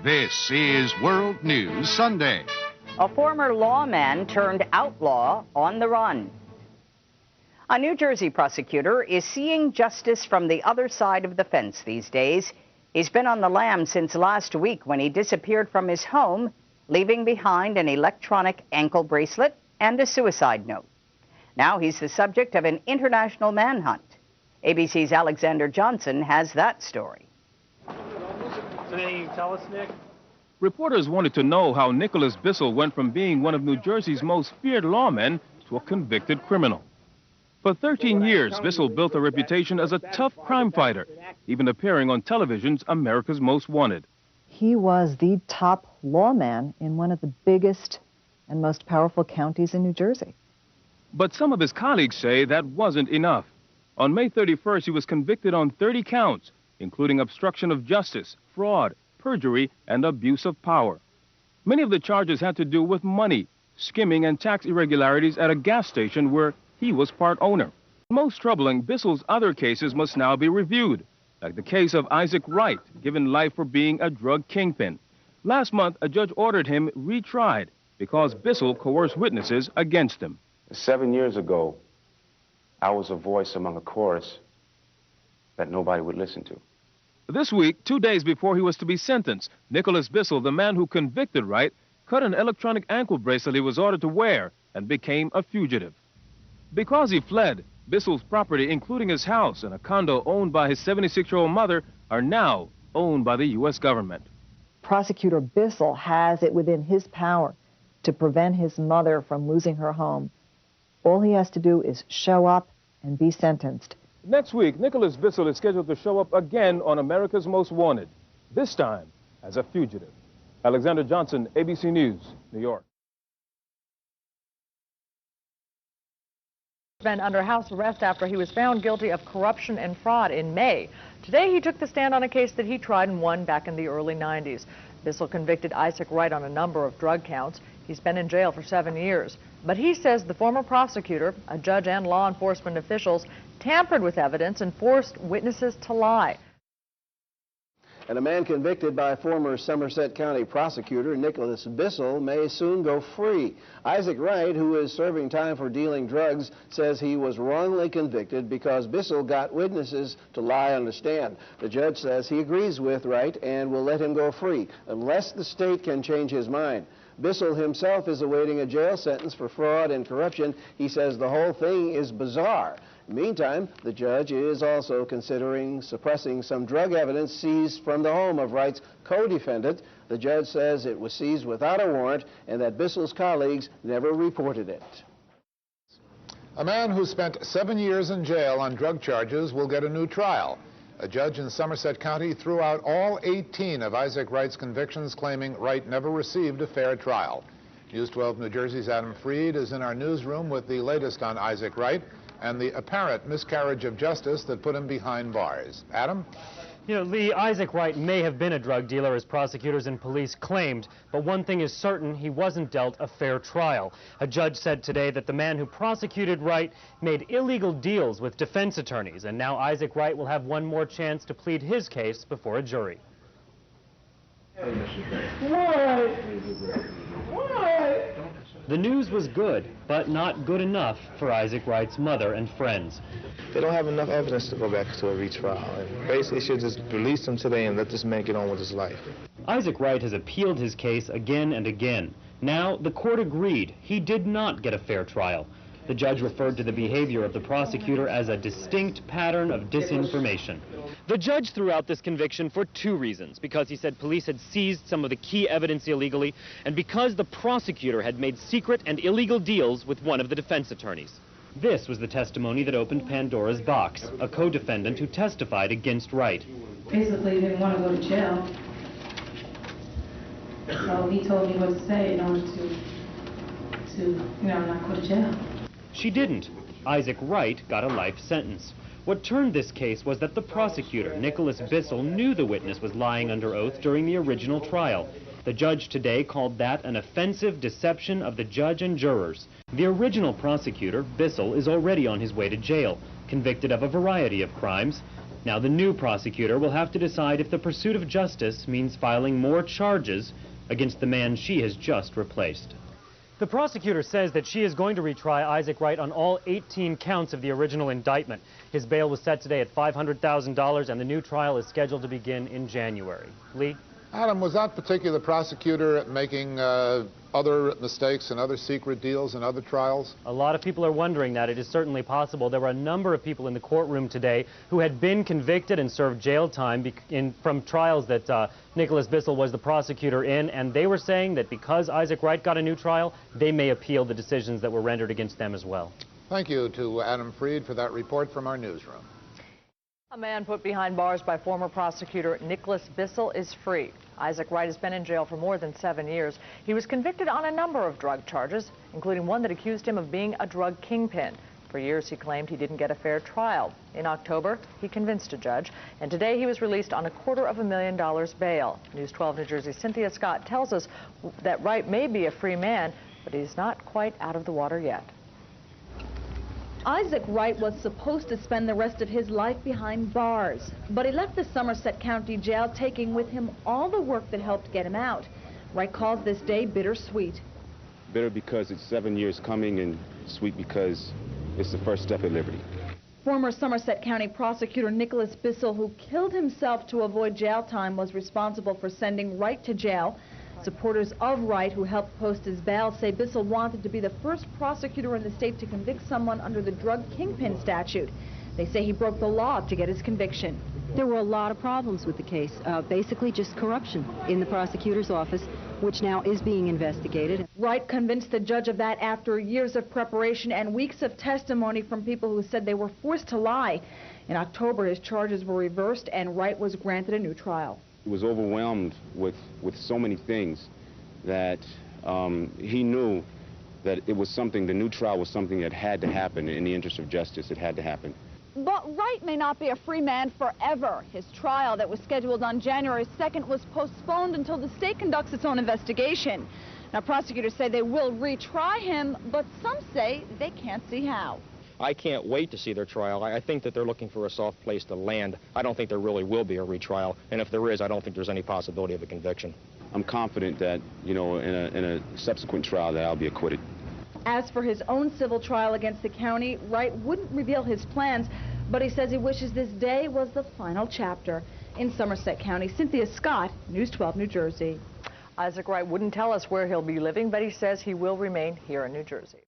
This is World News Sunday. A former lawman turned outlaw on the run. A New Jersey prosecutor is seeing justice from the other side of the fence these days. He's been on the lam since last week when he disappeared from his home, leaving behind an electronic ankle bracelet and a suicide note. Now he's the subject of an international manhunt. ABC's Alexander Johnson has that story. So anything you can tell us, Nick? Reporters wanted to know how Nicholas Bissell went from being one of New Jersey's most feared lawmen to a convicted criminal. For 13 years, Bissell built a reputation as a tough crime fighter, even appearing on television's America's Most Wanted. He was the top lawman in one of the biggest and most powerful counties in New Jersey. But some of his colleagues say that wasn't enough. On May 31st, he was convicted on 30 counts, including obstruction of justice, fraud, perjury, and abuse of power. Many of the charges had to do with money, skimming, and tax irregularities at a gas station where he was part owner. Most troubling, Bissell's other cases must now be reviewed, like the case of Isaac Wright, given life for being a drug kingpin. Last month, a judge ordered him retried because Bissell coerced witnesses against him. 7 years ago, I was a voice among a chorus that nobody would listen to. This week, 2 days before he was to be sentenced, Nicholas Bissell, the man who convicted Wright, cut an electronic ankle bracelet he was ordered to wear and became a fugitive. Because he fled, Bissell's property, including his house and a condo owned by his 76-year-old mother, are now owned by the U.S. government. Prosecutor Bissell has it within his power to prevent his mother from losing her home. All he has to do is show up and be sentenced. Next week, Nicholas Bissell is scheduled to show up again on America's Most Wanted, this time as a fugitive. Alexander Johnson, ABC News, New York. Been under house arrest after he was found guilty of corruption and fraud in May. Today he took the stand on a case that he tried and won back in the early 90s. Bissell convicted Isaac Wright on a number of drug counts. He's been in jail for 7 years. But he says the former prosecutor, a judge, and law enforcement officials tampered with evidence and forced witnesses to lie. And a man convicted by former Somerset County prosecutor Nicholas Bissell may soon go free. Isaac Wright, who is serving time for dealing drugs, says he was wrongly convicted because Bissell got witnesses to lie on the stand. The judge says he agrees with Wright and will let him go free unless the state can change his mind. Bissell himself is awaiting a jail sentence for fraud and corruption. He says the whole thing is bizarre. Meantime, the judge is also considering suppressing some drug evidence seized from the home of Wright's co-defendant. The judge says it was seized without a warrant and that Bissell's colleagues never reported it. A man who spent 7 years in jail on drug charges will get a new trial. A judge in Somerset County threw out all 18 of Isaac Wright's convictions, claiming Wright never received a fair trial. News 12 New Jersey's Adam Freed is in our newsroom with the latest on Isaac Wright and the apparent miscarriage of justice that put him behind bars. Adam? You know, Lee, Isaac Wright may have been a drug dealer, as prosecutors and police claimed, but one thing is certain: he wasn't dealt a fair trial. A judge said today that the man who prosecuted Wright made illegal deals with defense attorneys, and now Isaac Wright will have one more chance to plead his case before a jury. The news was good, but not good enough for Isaac Wright's mother and friends. They don't have enough evidence to go back to a retrial. And basically, should just release him today and let this man get on with his life. Isaac Wright has appealed his case again and again. Now, the court agreed he did not get a fair trial. The judge referred to the behavior of the prosecutor as a distinct pattern of disinformation. The judge threw out this conviction for 2 reasons: because he said police had seized some of the key evidence illegally, and because the prosecutor had made secret and illegal deals with one of the defense attorneys. This was the testimony that opened Pandora's box, a co-defendant who testified against Wright. Basically, he didn't want to go to jail, so he told me what to say in order to not go to jail. She didn't. Isaac Wright got a life sentence. What turned this case was that the prosecutor, Nicholas Bissell, knew the witness was lying under oath during the original trial. The judge today called that an offensive deception of the judge and jurors. The original prosecutor, Bissell, is already on his way to jail, convicted of a variety of crimes. Now, the new prosecutor will have to decide if the pursuit of justice means filing more charges against the man she has just replaced. The prosecutor says that she is going to retry Isaac Wright on all 18 counts of the original indictment. His bail was set today at $500,000, and the new trial is scheduled to begin in January. Lee? Adam, was that particular prosecutor making other mistakes and other secret deals and other trials? A lot of people are wondering that. It is certainly possible. There were a number of people in the courtroom today who had been convicted and served jail time from trials that Nicholas Bissell was the prosecutor in, and they were saying that because Isaac Wright got a new trial, they may appeal the decisions that were rendered against them as well. Thank you to Adam Freed for that report from our newsroom. A man put behind bars by former prosecutor Nicholas Bissell is free. Isaac Wright has been in jail for more than 7 years. He was convicted on a number of drug charges, including one that accused him of being a drug kingpin. For years, he claimed he didn't get a fair trial. In October, he convinced a judge, and today he was released on $250,000 bail. News 12 New Jersey's Cynthia Scott tells us that Wright may be a free man, but he's not quite out of the water yet. Isaac Wright was supposed to spend the rest of his life behind bars, but he left the Somerset County Jail taking with him all the work that helped get him out. Wright calls this day bittersweet. Bitter because it's 7 years coming, and sweet because it's the first step at liberty. Former Somerset County prosecutor Nicholas Bissell, who killed himself to avoid jail time, was responsible for sending Wright to jail. Supporters of Wright, who helped post his bail, say Bissell wanted to be the first prosecutor in the state to convict someone under the drug kingpin statute. They say he broke the law to get his conviction. There were a lot of problems with the case, basically just corruption in the prosecutor's office, which now is being investigated. Wright convinced the judge of that after years of preparation and weeks of testimony from people who said they were forced to lie. In October, his charges were reversed and Wright was granted a new trial. He was overwhelmed with so many things that he knew that it was something, the new trial was something that had to happen in the interest of justice. It had to happen. But Wright may not be a free man forever. His trial that was scheduled on January 2nd was postponed until the state conducts its own investigation. Now, prosecutors say they will retry him, but some say they can't see how. I can't wait to see their trial. I think that they're looking for a soft place to land. I don't think there really will be a retrial, and if there is, I don't think there's any possibility of a conviction. I'm confident that, you know, in a subsequent trial that I'll be acquitted. As for his own civil trial against the county, Wright wouldn't reveal his plans, but he says he wishes this day was the final chapter. In Somerset County, Cynthia Scott, News 12 New Jersey. Isaac Wright wouldn't tell us where he'll be living, but he says he will remain here in New Jersey.